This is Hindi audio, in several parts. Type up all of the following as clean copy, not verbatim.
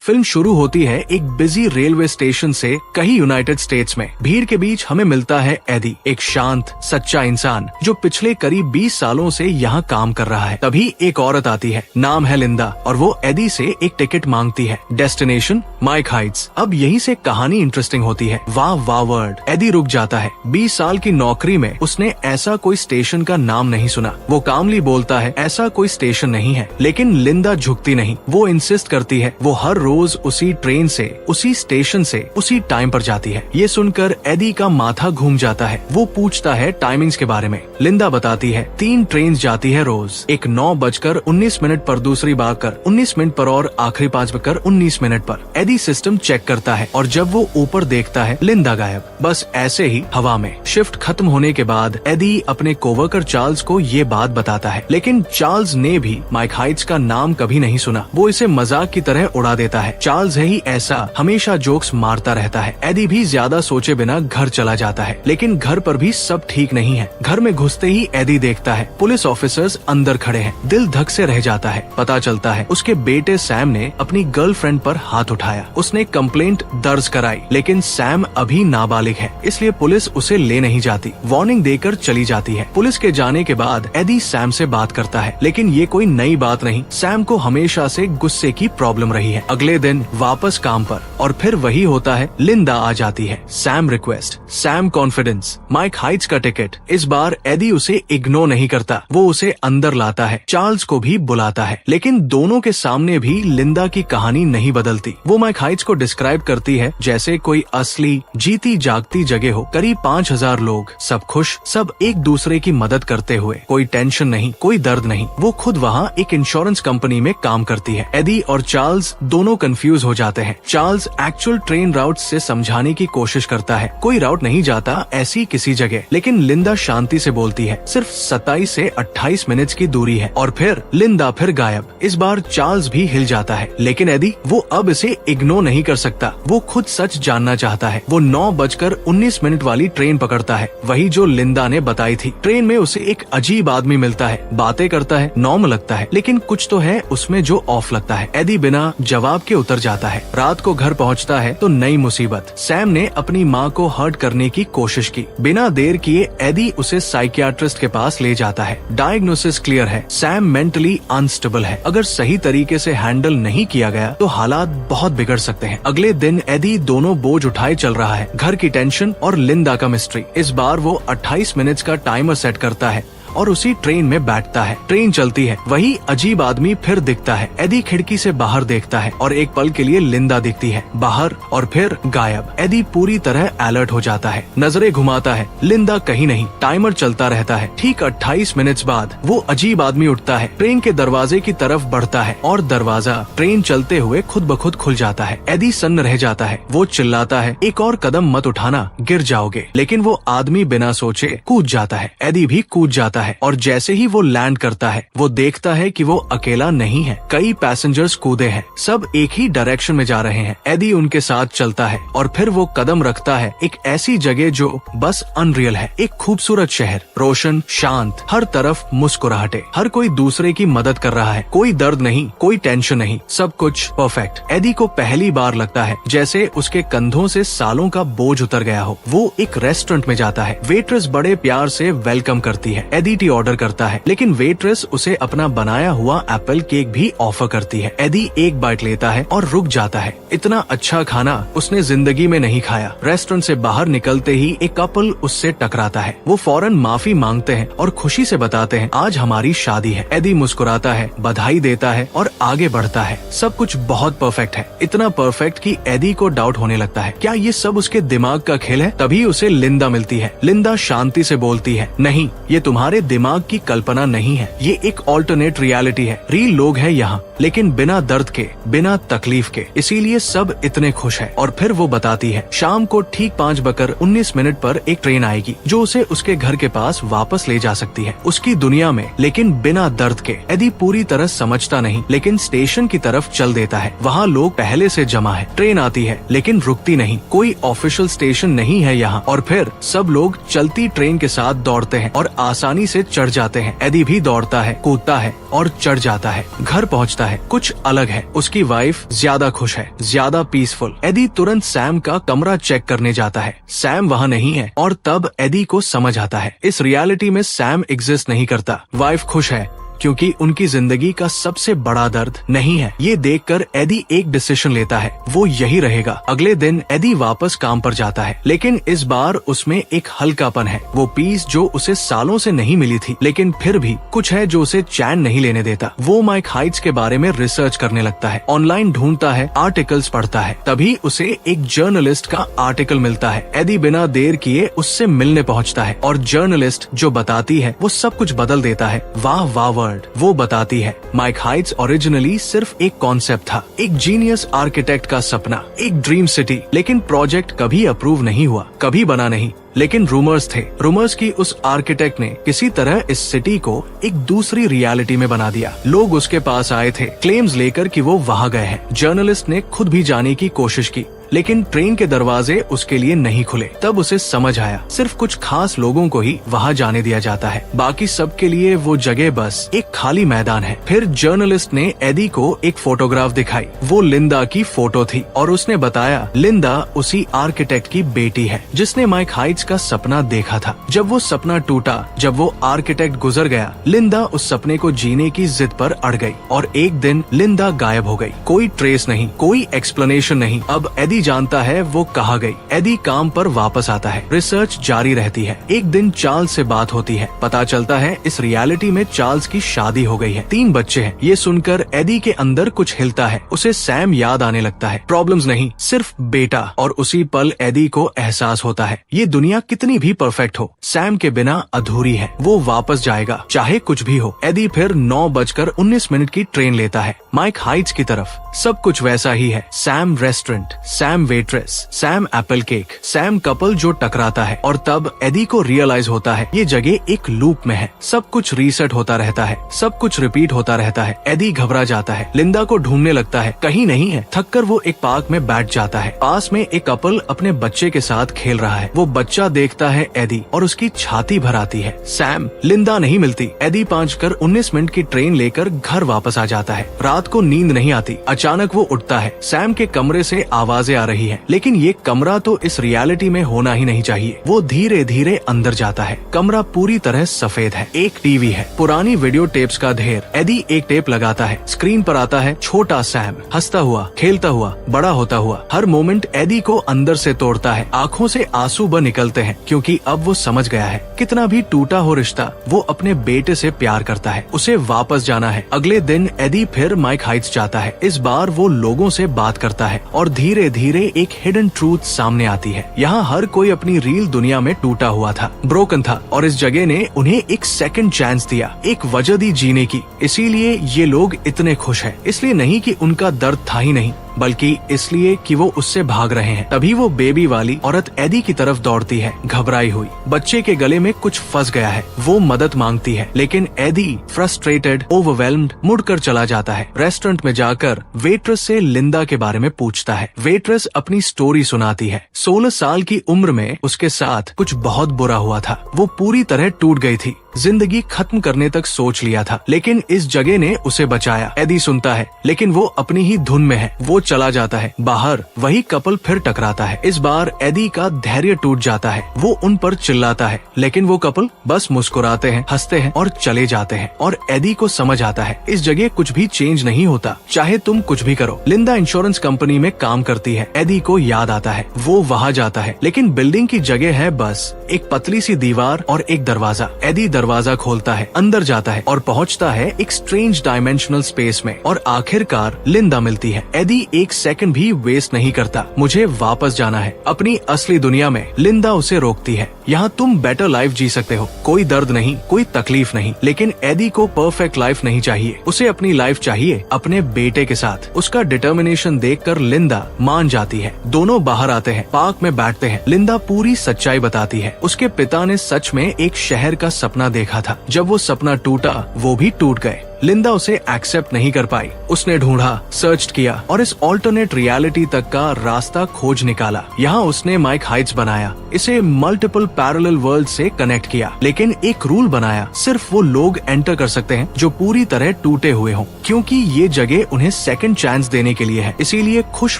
फिल्म शुरू होती है एक बिजी रेलवे स्टेशन से कहीं यूनाइटेड स्टेट्स में। भीड़ के बीच हमें मिलता है एडी, एक शांत सच्चा इंसान जो पिछले करीब 20 सालों से यहाँ काम कर रहा है। तभी एक औरत आती है, नाम है लिंदा, और वो एडी से एक टिकट मांगती है। Destination Mike Heights. अब यहीं से कहानी इंटरेस्टिंग होती है। वाह वाह वर्ड। एडी रुक जाता है। 20 साल की नौकरी में उसने ऐसा कोई स्टेशन का नाम नहीं सुना। वो कामली बोलता है, ऐसा कोई स्टेशन नहीं है। लेकिन लिंदा झुकती नहीं। वो इंसिस्ट करती है। वो हर रोज उसी ट्रेन से, उसी स्टेशन से, उसी टाइम पर जाती है। ये सुनकर एडी का माथा घूम जाता है। वो पूछता है टाइमिंग्स के बारे में। लिंदा बताती है 3 ट्रेन जाती है रोज, एक 9:19 पर, दूसरी बाकर 19 मिनट पर और आखिरी 5:19 पर। एडी सिस्टम चेक करता है और जब वो ऊपर देखता है, लिंदा गायब। बस ऐसे ही हवा में। शिफ्ट खत्म होने के बाद एडी अपने कोवर्कर चार्ल्स को ये बात बताता है, लेकिन चार्ल्स ने भी माइक हाइट्स का नाम कभी नहीं सुना। वो इसे मजाक की तरह उड़ा देता है। चार्ल्स है ही ऐसा, हमेशा जोक्स मारता रहता है। एडी भी ज्यादा सोचे बिना घर चला जाता है, लेकिन घर पर भी सब ठीक नहीं है। घर में घुसते ही एडी देखता है पुलिस ऑफिसर्स अंदर खड़े हैं। दिल धक से रह जाता है। पता चलता है उसके बेटे सैम ने अपनी गर्लफ्रेंड पर हाथ उठाया। उसने कंप्लेंट दर्ज कराई, लेकिन सैम अभी नाबालिग है, इसलिए पुलिस उसे ले नहीं जाती। वार्निंग देकर चली जाती है। पुलिस के जाने के बाद एडी सैम से बात करता है, लेकिन ये कोई नई बात नहीं। सैम को हमेशा से गुस्से की प्रॉब्लम रही है। अगले दिन वापस काम पर, और फिर वही होता है। लिंदा आ जाती है। Sam request, Sam confidence, Mike Heights का टिकट। इस बार एडी उसे इग्नोर नहीं करता। वो उसे अंदर लाता है। चार्ल्स को भी बुलाता है, लेकिन दोनों के सामने भी लिंदा की कहानी नहीं बदलती। वो माइक हाइट्स को डिस्क्राइब करती है जैसे कोई असली जीती जागती जगह हो। करीब 5000 लोग, सब खुश, सब एक दूसरे की मदद करते हुए। कोई टेंशन नहीं, कोई दर्द नहीं। वो खुद वहाँ एक इंश्योरेंस कंपनी में काम करती है। एडी और चार्ल्स दोनों कंफ्यूज हो जाते हैं। चार्ल्स एक्चुअल ट्रेन राउट से समझाने की कोशिश करता है। कोई राउट नहीं जाता ऐसी किसी जगह, लेकिन लिंदा शांति से बोलती है सिर्फ 27 से 28 मिनट की दूरी है। और फिर लिंदा फिर गायब। इस बार चार्ल्स भी हिल जाता है, लेकिन एडी वो अब इसे इग्नोर नहीं कर सकता। वो खुद सच जानना चाहता है। वो 9:19 वाली ट्रेन पकड़ता है, वही जो लिंदा ने बताई थी। ट्रेन में उसे एक अजीब आदमी मिलता है। बातें करता है, नॉर्मल लगता है, लेकिन कुछ तो है उसमें जो ऑफ लगता है। एडी बिना जवाब के उतर जाता है। रात को घर पहुंचता है तो नई मुसीबत। सैम ने अपनी माँ को हर्ट करने की कोशिश की। बिना देर किए एडी उसे साइकियाट्रिस्ट के पास ले जाता है। डायग्नोसिस क्लियर है, सैम मेंटली अनस्टेबल है। अगर सही तरीके से हैंडल नहीं किया गया तो हालात बहुत बिगड़ सकते हैं। अगले दिन एडी दोनों बोझ उठाए चल रहा है, घर की टेंशन और लिंदा का मिस्ट्री। इस बार वो 28 मिनट का टाइमर सेट करता है और उसी ट्रेन में बैठता है। ट्रेन चलती है, वही अजीब आदमी फिर दिखता है। एडी खिड़की से बाहर देखता है और एक पल के लिए लिंदा दिखती है बाहर, और फिर गायब। एडी पूरी तरह अलर्ट हो जाता है, नजरें घुमाता है, लिंदा कहीं नहीं। टाइमर चलता रहता है। ठीक 28 मिनट बाद वो अजीब आदमी उठता है, ट्रेन के दरवाजे की तरफ बढ़ता है और दरवाजा ट्रेन चलते हुए खुद ब खुद खुल जाता है। एडी सन्न रह जाता है। वो चिल्लाता है, एक और कदम मत उठाना, गिर जाओगे। लेकिन वो आदमी बिना सोचे कूद जाता है। एडी भी कूद जाता है और जैसे ही वो लैंड करता है, वो देखता है कि वो अकेला नहीं है। कई पैसेंजर्स कूदे हैं, सब एक ही डायरेक्शन में जा रहे हैं। एडी उनके साथ चलता है और फिर वो कदम रखता है एक ऐसी जगह जो बस अनरियल है। एक खूबसूरत शहर, रोशन, शांत, हर तरफ मुस्कुराहटे, हर कोई दूसरे की मदद कर रहा है। कोई दर्द नहीं, कोई टेंशन नहीं, सब कुछ परफेक्ट। एडी को पहली बार लगता है जैसे उसके कंधों से सालों का बोझ उतर गया हो। वो एक रेस्टोरेंट में जाता है। वेट्रेस बड़े प्यार से वेलकम करती है। एडी टी ऑर्डर करता है, लेकिन वेट्रेस उसे अपना बनाया हुआ एप्पल केक भी ऑफर करती है। एडी एक बाइट लेता है और रुक जाता है। इतना अच्छा खाना उसने जिंदगी में नहीं खाया। रेस्टोरेंट से बाहर निकलते ही एक कपल उससे टकराता है। वो फौरन माफी मांगते हैं और खुशी से बताते हैं आज हमारी शादी है। एडी मुस्कुराता है, बधाई देता है और आगे बढ़ता है। सब कुछ बहुत परफेक्ट है, इतना परफेक्ट कि एडी को डाउट होने लगता है, क्या ये सब उसके दिमाग का खेल है। तभी उसे लिंदा मिलती है। लिंदा शांति से बोलती है, नहीं, ये तुम्हारे दिमाग की कल्पना नहीं है, ये एक ऑल्टरनेट रियलिटी है। रियल लोग हैं यहाँ, लेकिन बिना दर्द के, बिना तकलीफ के, इसीलिए सब इतने खुश हैं। और फिर वो बताती है शाम को ठीक 5:19 पर एक ट्रेन आएगी जो उसे उसके घर के पास वापस ले जा सकती है, उसकी दुनिया में, लेकिन बिना दर्द के। एडी पूरी तरह समझता नहीं, लेकिन स्टेशन की तरफ चल देता है। वहाँ लोग पहले से जमा है। ट्रेन आती है लेकिन रुकती नहीं, कोई ऑफिशियल स्टेशन नहीं है यहाँ। और फिर सब लोग चलती ट्रेन के साथ दौड़ते हैं और आसानी आसानी से चढ़ जाते हैं। एडी भी दौड़ता है, कूदता है और चढ़ जाता है। घर पहुंचता है, कुछ अलग है। उसकी वाइफ ज्यादा खुश है, ज्यादा पीसफुल। एडी तुरंत सैम का कमरा चेक करने जाता है। सैम वहाँ नहीं है और तब एडी को समझ आता है इस रियलिटी में सैम एग्जिस्ट नहीं करता। वाइफ खुश है क्योंकि उनकी जिंदगी का सबसे बड़ा दर्द नहीं है। ये देखकर एडी एक डिसीजन लेता है, वो यही रहेगा। अगले दिन एडी वापस काम पर जाता है, लेकिन इस बार उसमें एक हल्कापन है। वो पीस जो उसे सालों से नहीं मिली थी, लेकिन फिर भी कुछ है जो उसे चैन नहीं लेने देता। वो माइक हाइट्स के बारे में रिसर्च करने लगता है, ऑनलाइन ढूंढता है, आर्टिकल्स पढ़ता है। तभी उसे एक जर्नलिस्ट का आर्टिकल मिलता है। एडी बिना देर किए उससे मिलने पहुँचता है और जर्नलिस्ट जो बताती है वो सब कुछ बदल देता है। वाह वाह वर्ड। वो बताती है माइक हाइट्स ओरिजिनली सिर्फ एक कॉन्सेप्ट था, एक जीनियस आर्किटेक्ट का सपना, एक ड्रीम सिटी। लेकिन प्रोजेक्ट कभी अप्रूव नहीं हुआ, कभी बना नहीं। लेकिन रूमर्स थे। रूमर्स की उस आर्किटेक्ट ने किसी तरह इस सिटी को एक दूसरी रियलिटी में बना दिया। लोग उसके पास आए थे क्लेम्स लेकर कि वो वहाँ गए हैं। जर्नलिस्ट ने खुद भी जाने की कोशिश की, लेकिन ट्रेन के दरवाजे उसके लिए नहीं खुले। तब उसे समझ आया सिर्फ कुछ खास लोगों को ही वहाँ जाने दिया जाता है, बाकी सबके लिए वो जगह बस एक खाली मैदान है। फिर जर्नलिस्ट ने एडी को एक फोटोग्राफ दिखाई। वो लिंदा की फोटो थी और उसने बताया लिंदा उसी आर्किटेक्ट की बेटी है जिसने माइक हाइट्स का सपना देखा था। जब वो सपना टूटा, जब वो आर्किटेक्ट गुजर गया, लिंदा उस सपने को जीने की जिद पर अड़ गई और एक दिन लिंदा गायब हो गई। कोई ट्रेस नहीं, कोई एक्सप्लेनेशन नहीं। अब एडी जानता है वो कहाँ गई। एडी काम पर वापस आता है, रिसर्च जारी रहती है। एक दिन चार्ल्स से बात होती है। पता चलता है इस रियलिटी में चार्ल्स की शादी हो गई है, 3 बच्चे हैं। ये सुनकर एडी के अंदर कुछ हिलता है। उसे सैम याद आने लगता है, प्रॉब्लम्स नहीं, सिर्फ बेटा। और उसी पल एडी को एहसास होता है ये दुनिया कितनी भी परफेक्ट हो, सैम के बिना अधूरी है। वो वापस जाएगा चाहे कुछ भी हो। एडी फिर 9:19 की ट्रेन लेता है माइक हाइट्स की तरफ। सब कुछ वैसा ही है। Sam restaurant, Sam waitress, Sam Apple cake, Sam couple जो टकराता है। और तब एडी को रियलाइज होता है ये जगह एक लूप में है। सब कुछ रीसेट होता रहता है, सब कुछ रिपीट होता रहता है। एडी घबरा जाता है, लिंदा को ढूंढने लगता है, कहीं नहीं है। थककर वो एक पार्क में बैठ जाता है। पास में एक कपल अपने बच्चे के साथ खेल रहा है। वो बच्चा देखता है एडी और उसकी छाती भर आती है। सैम, लिंदा नहीं मिलती। एडी 5:19 की ट्रेन लेकर घर वापस आ जाता है। रात को नींद नहीं आती। अचानक वो उठता है। सैम के कमरे से आवाजें आ रही है, लेकिन ये कमरा तो इस रियलिटी में होना ही नहीं चाहिए। वो धीरे धीरे अंदर जाता है। कमरा पूरी तरह सफेद है। एक टीवी है, पुरानी वीडियो टेप्स का ढेर। एडी एक टेप लगाता है। स्क्रीन पर आता है छोटा सैम, हंसता हुआ, खेलता हुआ, बड़ा होता हुआ। हर मोमेंट एडी को अंदर से तोड़ता है। आंखों से आंसू बह निकलते हैं, क्योंकि अब वो समझ गया है कितना भी टूटा हो रिश्ता, वो अपने बेटे से प्यार करता है। उसे वापस जाना है। अगले दिन एडी फिर माइक हाइट्स जाता है। इस बार वो लोगों से बात करता है और धीरे धीरे एक हिडन ट्रूथ सामने आती है। यहाँ हर कोई अपनी रील दुनिया में टूटा हुआ था, ब्रोकन था, और इस जगह ने उन्हें एक सेकंड चांस दिया, एक वजह दी जीने की। इसीलिए ये लोग इतने खुश हैं। इसलिए नहीं कि उनका दर्द था ही नहीं, बल्कि इसलिए कि वो उससे भाग रहे हैं। तभी वो बेबी वाली औरत एडी की तरफ दौड़ती है, घबराई हुई। बच्चे के गले में कुछ फंस गया है। वो मदद मांगती है, लेकिन एडी फ्रस्ट्रेटेड, ओवरवेल्म्ड मुड़कर चला जाता है। रेस्टोरेंट में जाकर वेट्रेस से लिंदा के बारे में पूछता है। वेट्रेस अपनी स्टोरी सुनाती है। 16 साल की उम्र में उसके साथ कुछ बहुत बुरा हुआ था। वो पूरी तरह टूट गई थी, जिंदगी खत्म करने तक सोच लिया था, लेकिन इस जगह ने उसे बचाया। एडी सुनता है, लेकिन वो अपनी ही धुन में है। वो चला जाता है। बाहर वही कपल फिर टकराता है। इस बार एडी का धैर्य टूट जाता है। वो उन पर चिल्लाता है, लेकिन वो कपल बस मुस्कुराते हैं, हंसते हैं और चले जाते हैं। और एडी को समझ आता है इस जगह कुछ भी चेंज नहीं होता, चाहे तुम कुछ भी करो। लिंदा इंश्योरेंस कंपनी में काम करती है। एडी को याद आता है। वो वहाँ जाता है, लेकिन बिल्डिंग की जगह है बस एक पतली सी दीवार और एक दरवाजा। एडी दरवाजा खोलता है, अंदर जाता है और पहुँचता है एक स्ट्रेंज डायमेंशनल स्पेस में। और आखिरकार लिंदा मिलती है। एडी एक सेकंड भी वेस्ट नहीं करता। मुझे वापस जाना है अपनी असली दुनिया में। लिंदा उसे रोकती है। यहाँ तुम बेटर लाइफ जी सकते हो, कोई दर्द नहीं, कोई तकलीफ नहीं। लेकिन एडी को परफेक्ट लाइफ नहीं चाहिए। उसे अपनी लाइफ चाहिए अपने बेटे के साथ। उसका डिटर्मिनेशन देखकर लिंदा मान जाती है। दोनों बाहर आते हैं, पार्क में बैठते हैं। लिंदा पूरी सच्चाई बताती है। उसके पिता ने सच में एक शहर का सपना देखा था। जब वो सपना टूटा, वो भी टूट गए, लिंदा उसे एक्सेप्ट नहीं कर पाई। उसने ढूंढा, सर्च किया और इस ऑल्टरनेट रियलिटी तक का रास्ता खोज निकाला। यहाँ उसने माइक हाइट्स बनाया, इसे मल्टीपल पैरेलल वर्ल्ड से कनेक्ट किया, लेकिन एक रूल बनाया, सिर्फ वो लोग एंटर कर सकते हैं जो पूरी तरह टूटे हुए हों, क्योंकि ये जगह उन्हें सेकंड चांस देने के लिए है। इसीलिए खुश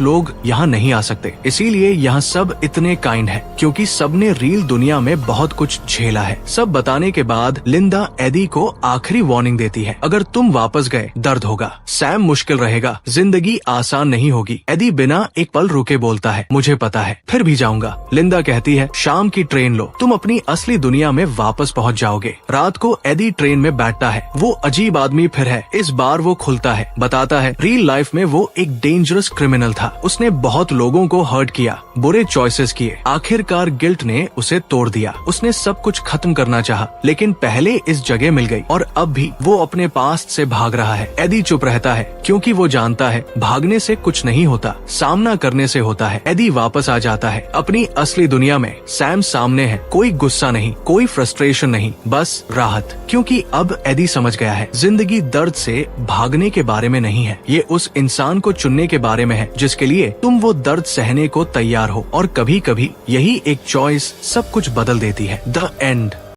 लोग यहाँ नहीं आ सकते। इसीलिए यहाँ सब इतने काइंड है, क्योंकि सबने रियल दुनिया में बहुत कुछ झेला है। सब बताने के बाद लिंदा एडी को आखिरी वार्निंग देती है, अगर तुम वापस गए दर्द होगा, सैम मुश्किल रहेगा, जिंदगी आसान नहीं होगी। एडी बिना एक पल रुके बोलता है, मुझे पता है, फिर भी जाऊंगा। लिंदा कहती है, शाम की ट्रेन लो, तुम अपनी असली दुनिया में वापस पहुंच जाओगे। रात को एडी ट्रेन में बैठता है। वो अजीब आदमी फिर है। इस बार वो खुलता है, बताता है रियल लाइफ में वो एक डेंजरस क्रिमिनल था। उसने बहुत लोगों को हर्ट किया, बुरे चॉइसेस किए। आखिरकार गिल्ट ने उसे तोड़ दिया। उसने सब कुछ खत्म करना चाहा, लेकिन पहले इस जगह मिल गई और अब भी वो अपने पास्ट से भाग रहा है। एडी चुप रहता है, क्योंकि वो जानता है भागने से कुछ नहीं होता, सामना करने से होता है। एडी वापस आ जाता है अपनी असली दुनिया में। सैम सामने है, कोई गुस्सा नहीं, कोई फ्रस्ट्रेशन नहीं, बस राहत, क्योंकि अब एडी समझ गया है जिंदगी दर्द से भागने के बारे में नहीं है, ये उस इंसान को चुनने के बारे में है जिसके लिए तुम वो दर्द सहने को तैयार हो। और कभी कभी यही एक चॉइस सब कुछ बदल देती है। The end.